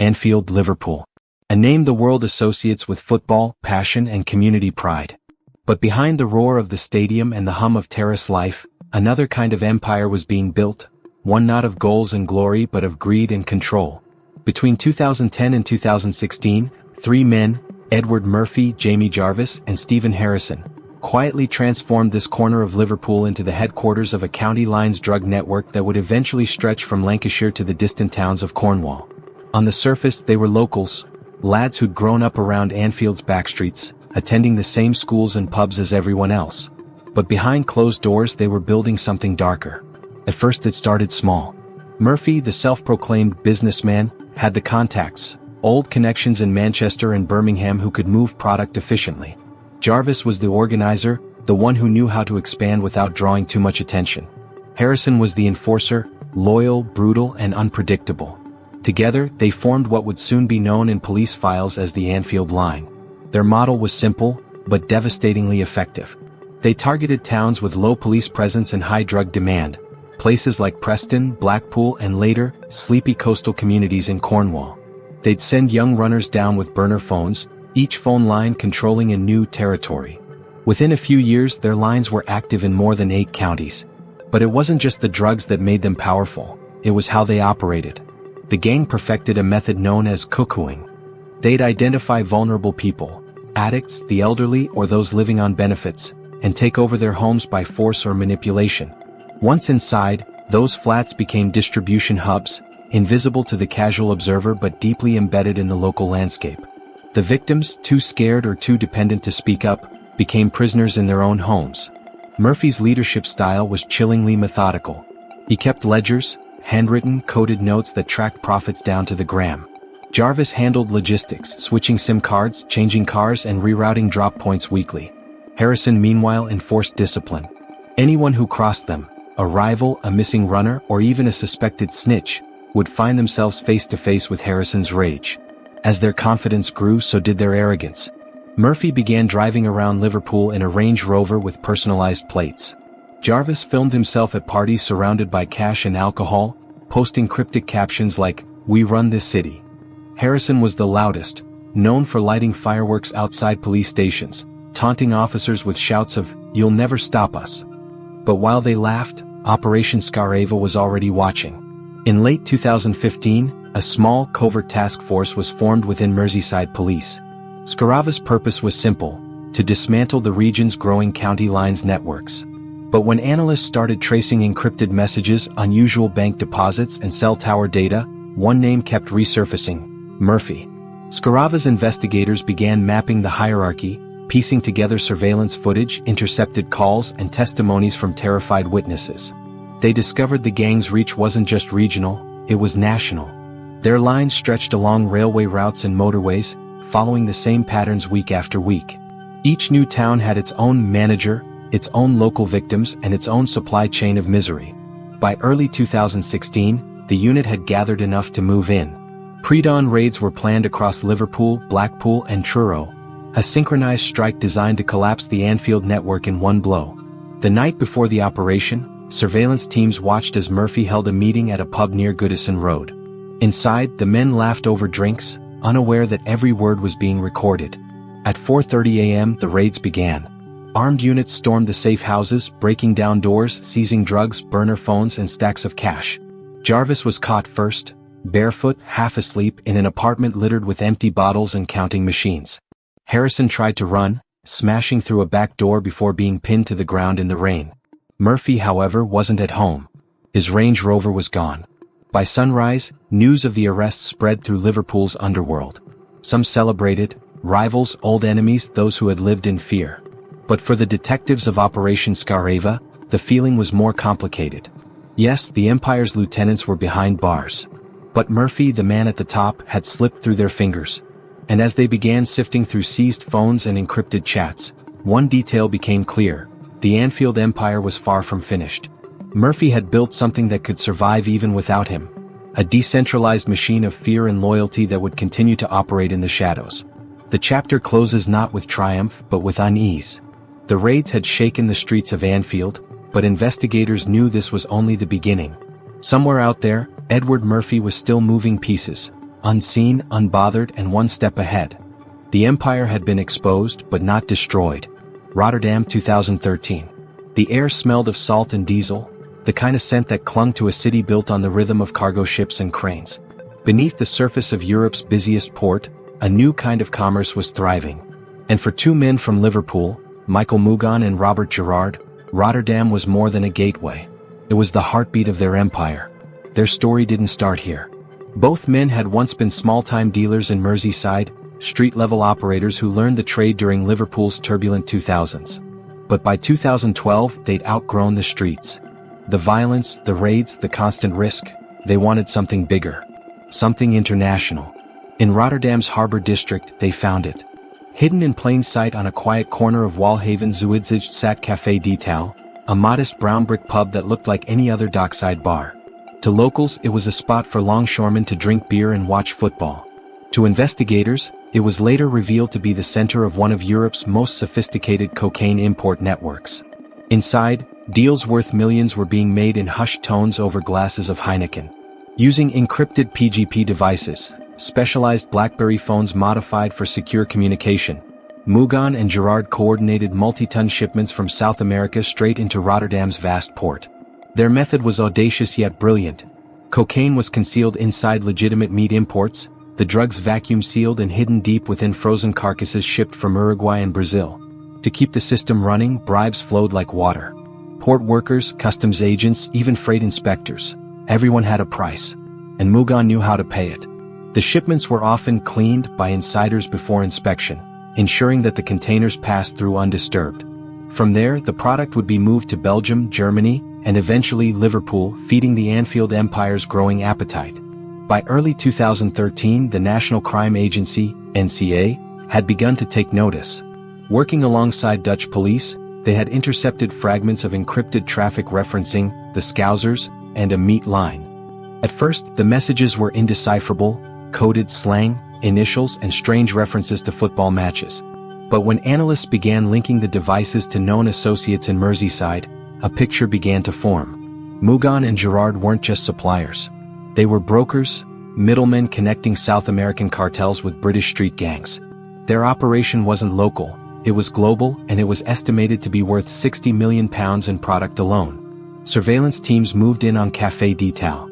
Anfield, Liverpool. A name the world associates with football, passion and community pride. But behind the roar of the stadium and the hum of terrace life, another kind of empire was being built, one not of goals and glory but of greed and control. Between 2010 and 2016, three men, Edward Murphy, Jaime Jarvis and Stephen Harrison, quietly transformed this corner of Liverpool into the headquarters of a county lines drug network that would eventually stretch from Lancashire to the distant towns of Cornwall. On the surface, they were locals, lads who'd grown up around Anfield's backstreets, attending the same schools and pubs as everyone else. But behind closed doors they were building something darker. At first it started small. Murphy, the self-proclaimed businessman, had the contacts, old connections in Manchester and Birmingham who could move product efficiently. Jarvis was the organizer, the one who knew how to expand without drawing too much attention. Harrison was the enforcer, loyal, brutal and unpredictable. Together, they formed what would soon be known in police files as the Anfield Line. Their model was simple, but devastatingly effective. They targeted towns with low police presence and high drug demand, places like Preston, Blackpool and later, sleepy coastal communities in Cornwall. They'd send young runners down with burner phones, each phone line controlling a new territory. Within a few years their lines were active in more than 8 counties. But it wasn't just the drugs that made them powerful, it was how they operated. The gang perfected a method known as cuckooing. They'd identify vulnerable people, addicts, the elderly or those living on benefits, and take over their homes by force or manipulation. Once inside, those flats became distribution hubs, invisible to the casual observer but deeply embedded in the local landscape. The victims, too scared or too dependent to speak up, became prisoners in their own homes. Murphy's leadership style was chillingly methodical. He kept ledgers, handwritten, coded notes that tracked profits down to the gram. Jarvis handled logistics, switching SIM cards, changing cars and rerouting drop points weekly. Harrison meanwhile enforced discipline. Anyone who crossed them, a rival, a missing runner, or even a suspected snitch, would find themselves face to face with Harrison's rage. As their confidence grew, so did their arrogance. Murphy began driving around Liverpool in a Range Rover with personalized plates. Jarvis filmed himself at parties surrounded by cash and alcohol, posting cryptic captions like, "We run this city." Harrison was the loudest, known for lighting fireworks outside police stations, taunting officers with shouts of, "You'll never stop us." But while they laughed, Operation Scarava was already watching. In late 2015, a small, covert task force was formed within Merseyside Police. Scarava's purpose was simple, to dismantle the region's growing county lines networks. But when analysts started tracing encrypted messages, unusual bank deposits and cell tower data, one name kept resurfacing: Murphy. Scarava's investigators began mapping the hierarchy, piecing together surveillance footage, intercepted calls, and testimonies from terrified witnesses. They discovered the gang's reach wasn't just regional, it was national. Their lines stretched along railway routes and motorways, following the same patterns week after week. Each new town had its own manager, its own local victims, and its own supply chain of misery. By early 2016, the unit had gathered enough to move in. Pre-dawn raids were planned across Liverpool, Blackpool, and Truro, a synchronized strike designed to collapse the Anfield network in one blow. The night before the operation, surveillance teams watched as Murphy held a meeting at a pub near Goodison Road. Inside, the men laughed over drinks, unaware that every word was being recorded. At 4:30 a.m., the raids began. Armed units stormed the safe houses, breaking down doors, seizing drugs, burner phones, and stacks of cash. Jarvis was caught first, barefoot, half asleep, in an apartment littered with empty bottles and counting machines. Harrison tried to run, smashing through a back door before being pinned to the ground in the rain. Murphy, however, wasn't at home. His Range Rover was gone. By sunrise, news of the arrest spread through Liverpool's underworld. Some celebrated, rivals, old enemies, those who had lived in fear. But for the detectives of Operation Scarava, the feeling was more complicated. Yes, the Empire's lieutenants were behind bars. But Murphy, the man at the top, had slipped through their fingers. And as they began sifting through seized phones and encrypted chats, one detail became clear: the Anfield Empire was far from finished. Murphy had built something that could survive even without him. A decentralized machine of fear and loyalty that would continue to operate in the shadows. The chapter closes not with triumph, but with unease. The raids had shaken the streets of Anfield, but investigators knew this was only the beginning. Somewhere out there, Edward Murphy was still moving pieces, unseen, unbothered, and one step ahead. The empire had been exposed but not destroyed. Rotterdam 2013. The air smelled of salt and diesel, the kind of scent that clung to a city built on the rhythm of cargo ships and cranes. Beneath the surface of Europe's busiest port, a new kind of commerce was thriving. And for two men from Liverpool, Michael Mugan and Robert Gerard, Rotterdam was more than a gateway. It was the heartbeat of their empire. Their story didn't start here. Both men had once been small-time dealers in Merseyside, street-level operators who learned the trade during Liverpool's turbulent 2000s. But by 2012, they'd outgrown the streets. The violence, the raids, the constant risk, they wanted something bigger. Something international. In Rotterdam's harbor district, they found it. Hidden in plain sight on a quiet corner of Walhaven's Zuidzig sat Café Detail, a modest brown brick pub that looked like any other dockside bar. To locals, it was a spot for longshoremen to drink beer and watch football. To investigators, it was later revealed to be the center of one of Europe's most sophisticated cocaine import networks. Inside, deals worth millions were being made in hushed tones over glasses of Heineken. Using encrypted PGP devices, specialized BlackBerry phones modified for secure communication, Mugan and Gerard coordinated multi-ton shipments from South America straight into Rotterdam's vast port. Their method was audacious yet brilliant. Cocaine was concealed inside legitimate meat imports, the drugs vacuum-sealed and hidden deep within frozen carcasses shipped from Uruguay and Brazil. To keep the system running, bribes flowed like water. Port workers, customs agents, even freight inspectors. Everyone had a price. And Mugan knew how to pay it. The shipments were often cleaned by insiders before inspection, ensuring that the containers passed through undisturbed. From there, the product would be moved to Belgium, Germany, and eventually Liverpool, feeding the Anfield Empire's growing appetite. By early 2013, the National Crime Agency, NCA, had begun to take notice. Working alongside Dutch police, they had intercepted fragments of encrypted traffic referencing the Scousers and a meat line. At first, the messages were indecipherable, coded slang, initials, and strange references to football matches. But when analysts began linking the devices to known associates in Merseyside, a picture began to form. Mugan and Gerard weren't just suppliers. They were brokers, middlemen connecting South American cartels with British street gangs. Their operation wasn't local, it was global, and it was estimated to be worth £60 million in product alone. Surveillance teams moved in on Café Detail.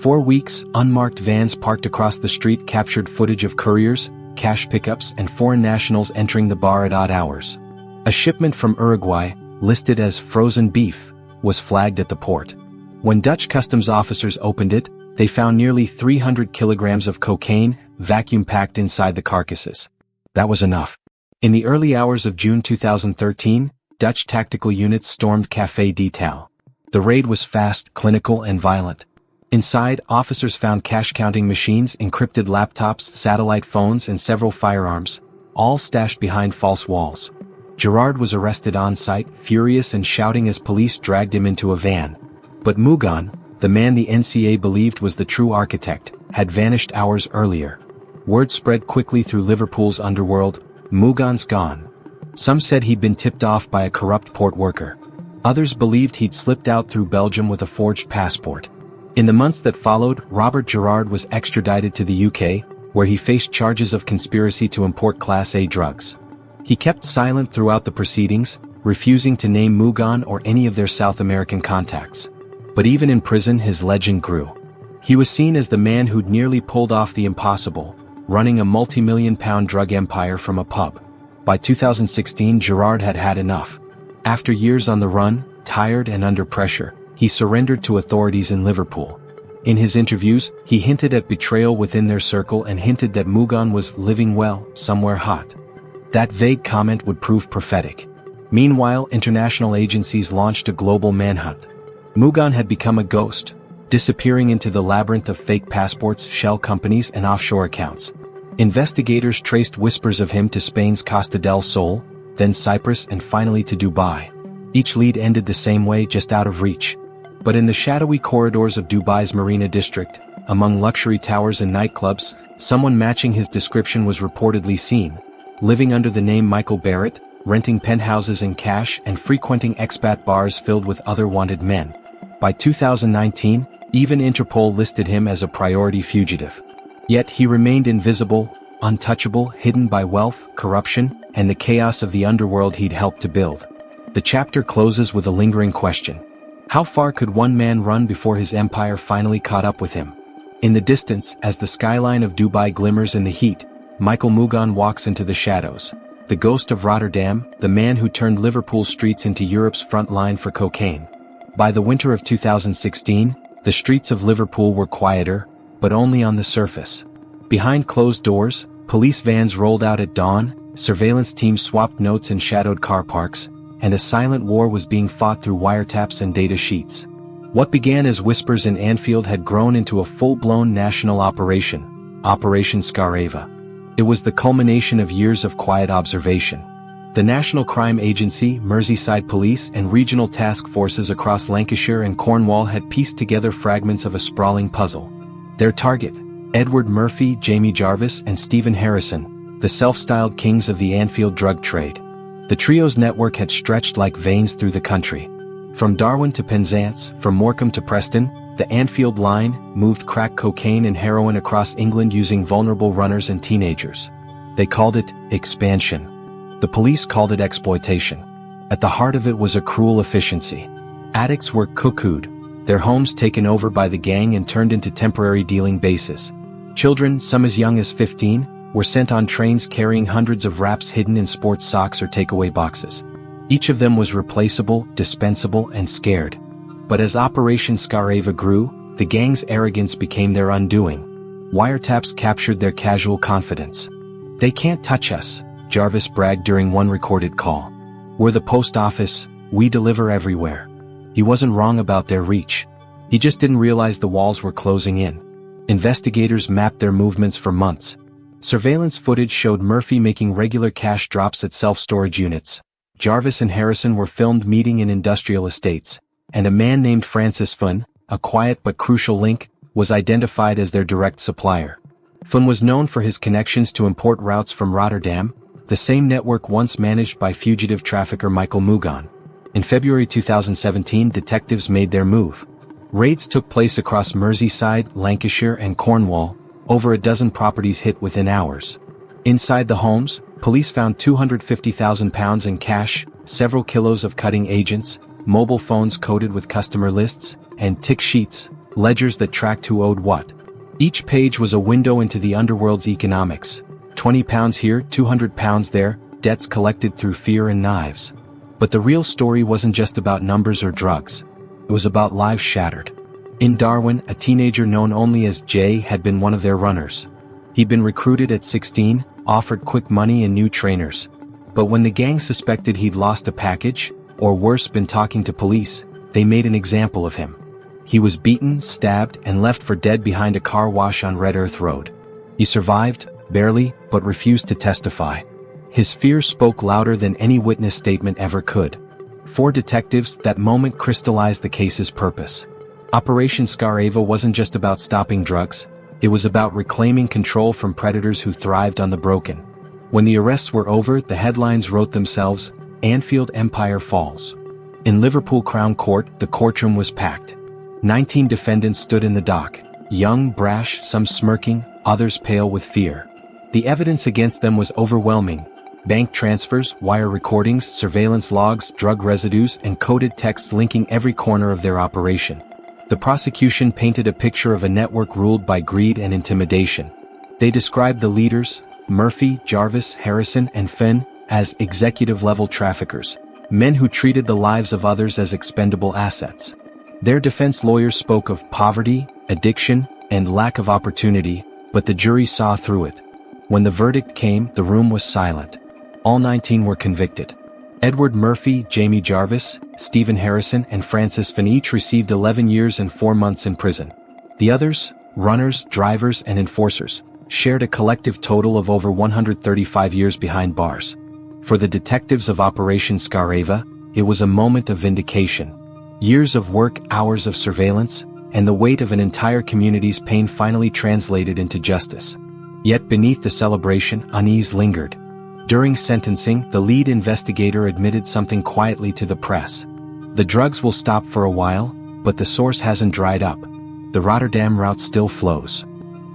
4 weeks, unmarked vans parked across the street captured footage of couriers, cash pickups, and foreign nationals entering the bar at odd hours. A shipment from Uruguay, listed as frozen beef, was flagged at the port. When Dutch customs officers opened it, they found nearly 300 kilograms of cocaine, vacuum-packed inside the carcasses. That was enough. In the early hours of June 2013, Dutch tactical units stormed Café Detail. The raid was fast, clinical, and violent. Inside, officers found cash-counting machines, encrypted laptops, satellite phones, and several firearms, all stashed behind false walls. Gerard was arrested on-site, furious and shouting as police dragged him into a van. But Mugan, the man the NCA believed was the true architect, had vanished hours earlier. Word spread quickly through Liverpool's underworld, Mugan's gone. Some said he'd been tipped off by a corrupt port worker. Others believed he'd slipped out through Belgium with a forged passport. In the months that followed, Robert Gerard was extradited to the UK, where he faced charges of conspiracy to import Class A drugs. He kept silent throughout the proceedings, refusing to name Mugan or any of their South American contacts. But even in prison, his legend grew. He was seen as the man who'd nearly pulled off the impossible, running a multi-million-pound drug empire from a pub. By 2016, Gerard had had enough. After years on the run, tired and under pressure, he surrendered to authorities in Liverpool. In his interviews, he hinted at betrayal within their circle and hinted that Mugan was living well, somewhere hot. That vague comment would prove prophetic. Meanwhile, international agencies launched a global manhunt. Mugan had become a ghost, disappearing into the labyrinth of fake passports, shell companies, and offshore accounts. Investigators traced whispers of him to Spain's Costa del Sol, then Cyprus, and finally to Dubai. Each lead ended the same way, just out of reach. But in the shadowy corridors of Dubai's Marina district, among luxury towers and nightclubs, someone matching his description was reportedly seen, living under the name Michael Barrett, renting penthouses in cash and frequenting expat bars filled with other wanted men. By 2019, even Interpol listed him as a priority fugitive. Yet he remained invisible, untouchable, hidden by wealth, corruption, and the chaos of the underworld he'd helped to build. The chapter closes with a lingering question. How far could one man run before his empire finally caught up with him? In the distance, as the skyline of Dubai glimmers in the heat, Michael Mugan walks into the shadows. The ghost of Rotterdam, the man who turned Liverpool streets into Europe's front line for cocaine. By the winter of 2016, the streets of Liverpool were quieter, but only on the surface. Behind closed doors, police vans rolled out at dawn, surveillance teams swapped notes in shadowed car parks, and a silent war was being fought through wiretaps and data sheets. What began as whispers in Anfield had grown into a full-blown national operation, Operation Scarava. It was the culmination of years of quiet observation. The National Crime Agency, Merseyside Police, and regional task forces across Lancashire and Cornwall had pieced together fragments of a sprawling puzzle. Their target, Edward Murphy, Jaime Jarvis, and Stephen Harrison, the self-styled kings of the Anfield drug trade. The trio's network had stretched like veins through the country. From Darwin to Penzance, from Morecambe to Preston, the Anfield line moved crack cocaine and heroin across England using vulnerable runners and teenagers. They called it expansion. The police called it exploitation. At the heart of it was a cruel efficiency. Addicts were cuckooed, their homes taken over by the gang and turned into temporary dealing bases. Children, some as young as 15, were sent on trains carrying hundreds of wraps hidden in sports socks or takeaway boxes. Each of them was replaceable, dispensable, and scared. But as Operation Scarava grew, the gang's arrogance became their undoing. Wiretaps captured their casual confidence. "They can't touch us," Jarvis bragged during one recorded call. "We're the post office, we deliver everywhere." He wasn't wrong about their reach. He just didn't realize the walls were closing in. Investigators mapped their movements for months. Surveillance footage showed Murphy making regular cash drops at self-storage units. Jarvis and Harrison were filmed meeting in industrial estates, and a man named Francis Fun, a quiet but crucial link, was identified as their direct supplier. Fun was known for his connections to import routes from Rotterdam, the same network once managed by fugitive trafficker Michael Mugan. In February 2017, detectives made their move. Raids took place across Merseyside, Lancashire, and Cornwall. Over a dozen properties hit within hours. Inside the homes, police found £250,000 in cash, several kilos of cutting agents, mobile phones coated with customer lists, and tick sheets, ledgers that tracked who owed what. Each page was a window into the underworld's economics. £20 here, £200 there, debts collected through fear and knives. But the real story wasn't just about numbers or drugs. It was about lives shattered. In Darwin, a teenager known only as Jay had been one of their runners. He'd been recruited at 16, offered quick money and new trainers. But when the gang suspected he'd lost a package, or worse been talking to police, they made an example of him. He was beaten, stabbed, and left for dead behind a car wash on Red Earth Road. He survived, barely, but refused to testify. His fear spoke louder than any witness statement ever could. For detectives, that moment crystallized the case's purpose. Operation Scarava wasn't just about stopping drugs, it was about reclaiming control from predators who thrived on the broken. When the arrests were over, the headlines wrote themselves, "Anfield Empire Falls." In Liverpool Crown Court, the courtroom was packed. 19 defendants stood in the dock, young, brash, some smirking, others pale with fear. The evidence against them was overwhelming. Bank transfers, wire recordings, surveillance logs, drug residues, and coded texts linking every corner of their operation. The prosecution painted a picture of a network ruled by greed and intimidation. They described the leaders, Murphy, Jarvis, Harrison, and Finn, as executive-level traffickers, men who treated the lives of others as expendable assets. Their defense lawyers spoke of poverty, addiction, and lack of opportunity, but the jury saw through it. When the verdict came, the room was silent. All 19 were convicted. Edward Murphy, Jaime Jarvis, Stephen Harrison, and Francis Finn each received 11 years and 4 months in prison. The others, runners, drivers, and enforcers, shared a collective total of over 135 years behind bars. For the detectives of Operation Scarava, it was a moment of vindication. Years of work, hours of surveillance, and the weight of an entire community's pain finally translated into justice. Yet beneath the celebration, unease lingered. During sentencing, the lead investigator admitted something quietly to the press. The drugs will stop for a while, but the source hasn't dried up. The Rotterdam route still flows.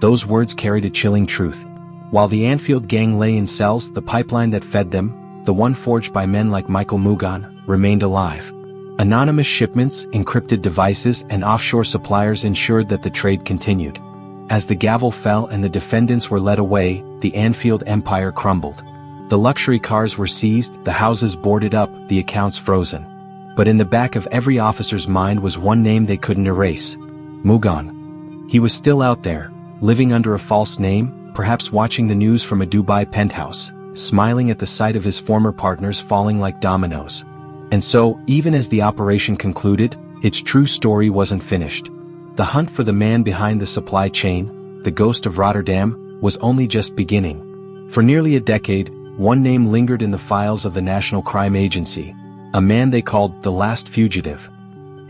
Those words carried a chilling truth. While the Anfield gang lay in cells, the pipeline that fed them, the one forged by men like Michael Mugan, remained alive. Anonymous shipments, encrypted devices, and offshore suppliers ensured that the trade continued. As the gavel fell and the defendants were led away, the Anfield empire crumbled. The luxury cars were seized, the houses boarded up, the accounts frozen. But in the back of every officer's mind was one name they couldn't erase: Mugan. He was still out there, living under a false name, perhaps watching the news from a Dubai penthouse, smiling at the sight of his former partners falling like dominoes. And so, even as the operation concluded, its true story wasn't finished. The hunt for the man behind the supply chain, the ghost of Rotterdam, was only just beginning. For nearly a decade, one name lingered in the files of the National Crime Agency, a man they called the last fugitive.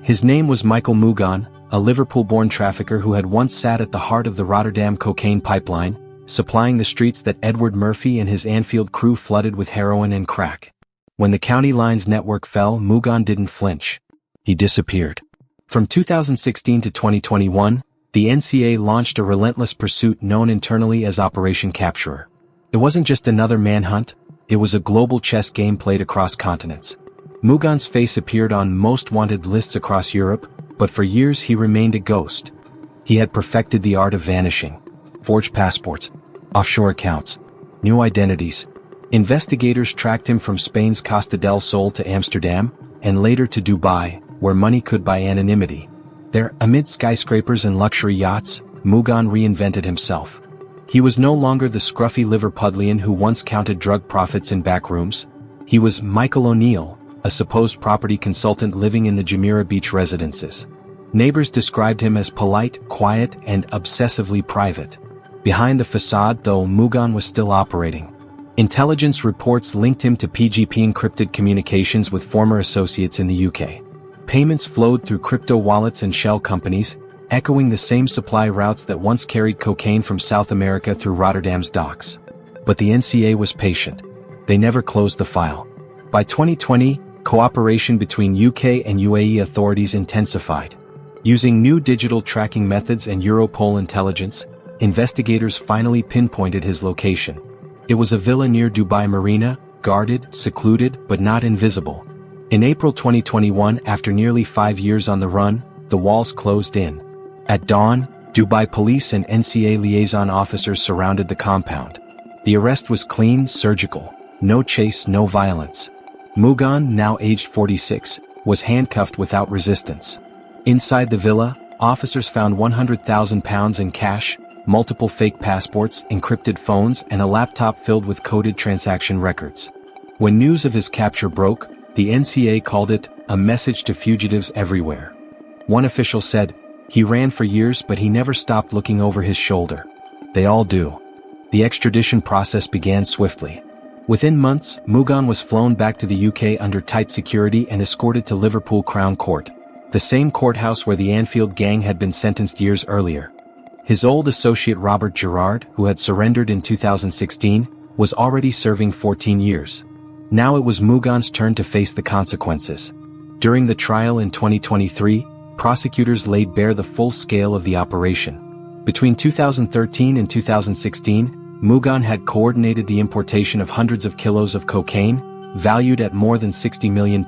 His name was Michael Mugan, a Liverpool-born trafficker who had once sat at the heart of the Rotterdam cocaine pipeline, supplying the streets that Edward Murphy and his Anfield crew flooded with heroin and crack. When the county line's network fell, Mugan didn't flinch. He disappeared. From 2016 to 2021, the NCA launched a relentless pursuit known internally as Operation Capturer. It wasn't just another manhunt, it was a global chess game played across continents. Mugan's face appeared on most wanted lists across Europe, but for years he remained a ghost. He had perfected the art of vanishing. Forged passports, offshore accounts, new identities. Investigators tracked him from Spain's Costa del Sol to Amsterdam, and later to Dubai, where money could buy anonymity. There, amid skyscrapers and luxury yachts, Mugan reinvented himself. He was no longer the scruffy Liverpudlian who once counted drug profits in back rooms. He was Michael O'Neill, a supposed property consultant living in the Jumeirah Beach residences. Neighbors described him as polite, quiet, and obsessively private. Behind the facade, though, Mugan was still operating. Intelligence reports linked him to PGP encrypted communications with former associates in the UK. Payments flowed through crypto wallets and shell companies, echoing the same supply routes that once carried cocaine from South America through Rotterdam's docks. But the NCA was patient. They never closed the file. By 2020, cooperation between UK and UAE authorities intensified. Using new digital tracking methods and Europol intelligence, investigators finally pinpointed his location. It was a villa near Dubai Marina, guarded, secluded, but not invisible. In April 2021, after nearly 5 years on the run, the walls closed in. At dawn, Dubai police and NCA liaison officers surrounded the compound. The arrest was clean, surgical. No chase, no violence. Mugan, now aged 46, was handcuffed without resistance. Inside the villa, officers found £100,000 in cash, multiple fake passports, encrypted phones, and a laptop filled with coded transaction records. When news of his capture broke, the NCA called it a message to fugitives everywhere. One official said, "He ran for years but he never stopped looking over his shoulder." They all do. The extradition process began swiftly. Within months, Mugan was flown back to the UK under tight security and escorted to Liverpool Crown Court, the same courthouse where the Anfield gang had been sentenced years earlier. His old associate Robert Gerard, who had surrendered in 2016, was already serving 14 years. Now it was Mugan's turn to face the consequences. During the trial in 2023, prosecutors laid bare the full scale of the operation. Between 2013 and 2016, Mugan had coordinated the importation of hundreds of kilos of cocaine, valued at more than £60 million.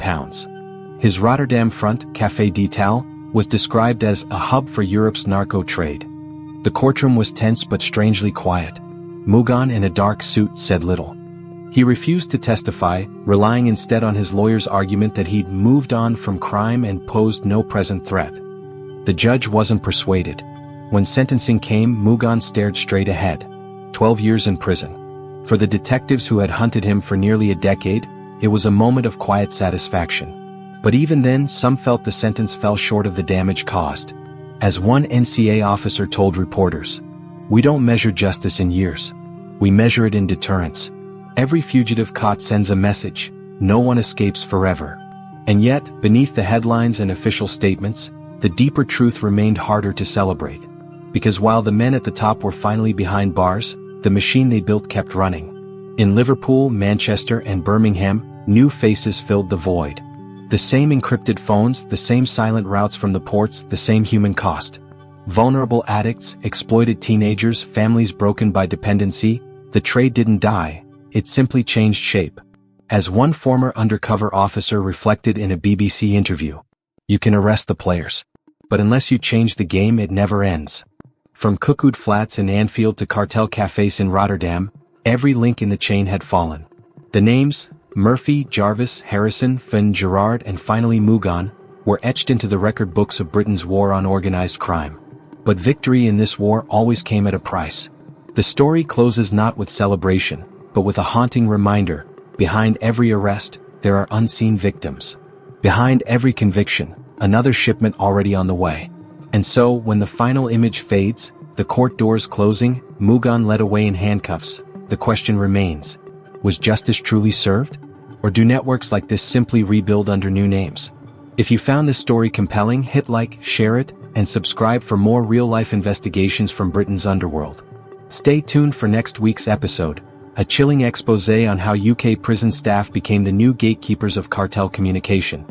His Rotterdam front, Café d'Italie, was described as a hub for Europe's narco trade. The courtroom was tense but strangely quiet. Mugan, in a dark suit, said little. He refused to testify, relying instead on his lawyer's argument that he'd moved on from crime and posed no present threat. The judge wasn't persuaded. When sentencing came, Mugan stared straight ahead. 12 years in prison. For the detectives who had hunted him for nearly a decade, it was a moment of quiet satisfaction. But even then, some felt the sentence fell short of the damage caused. As one NCA officer told reporters, "We don't measure justice in years. We measure it in deterrence. Every fugitive caught sends a message, no one escapes forever." And yet, beneath the headlines and official statements, the deeper truth remained harder to celebrate. Because while the men at the top were finally behind bars, the machine they built kept running. In Liverpool, Manchester, and Birmingham, new faces filled the void. The same encrypted phones, the same silent routes from the ports, the same human cost. Vulnerable addicts, exploited teenagers, families broken by dependency, the trade didn't die, it simply changed shape. As one former undercover officer reflected in a BBC interview, "You can arrest the players. But unless you change the game, it never ends." From cuckooed flats in Anfield to cartel cafes in Rotterdam, every link in the chain had fallen. The names, Murphy, Jarvis, Harrison, Finn, Gerard, and finally Mugan, were etched into the record books of Britain's war on organized crime. But victory in this war always came at a price. The story closes not with celebration, but with a haunting reminder: behind every arrest, there are unseen victims. Behind every conviction, another shipment already on the way. And so, when the final image fades, the court doors closing, Mugan led away in handcuffs, the question remains: was justice truly served? Or do networks like this simply rebuild under new names? If you found this story compelling, hit like, share it, and subscribe for more real-life investigations from Britain's underworld. Stay tuned for next week's episode, a chilling exposé on how UK prison staff became the new gatekeepers of cartel communication.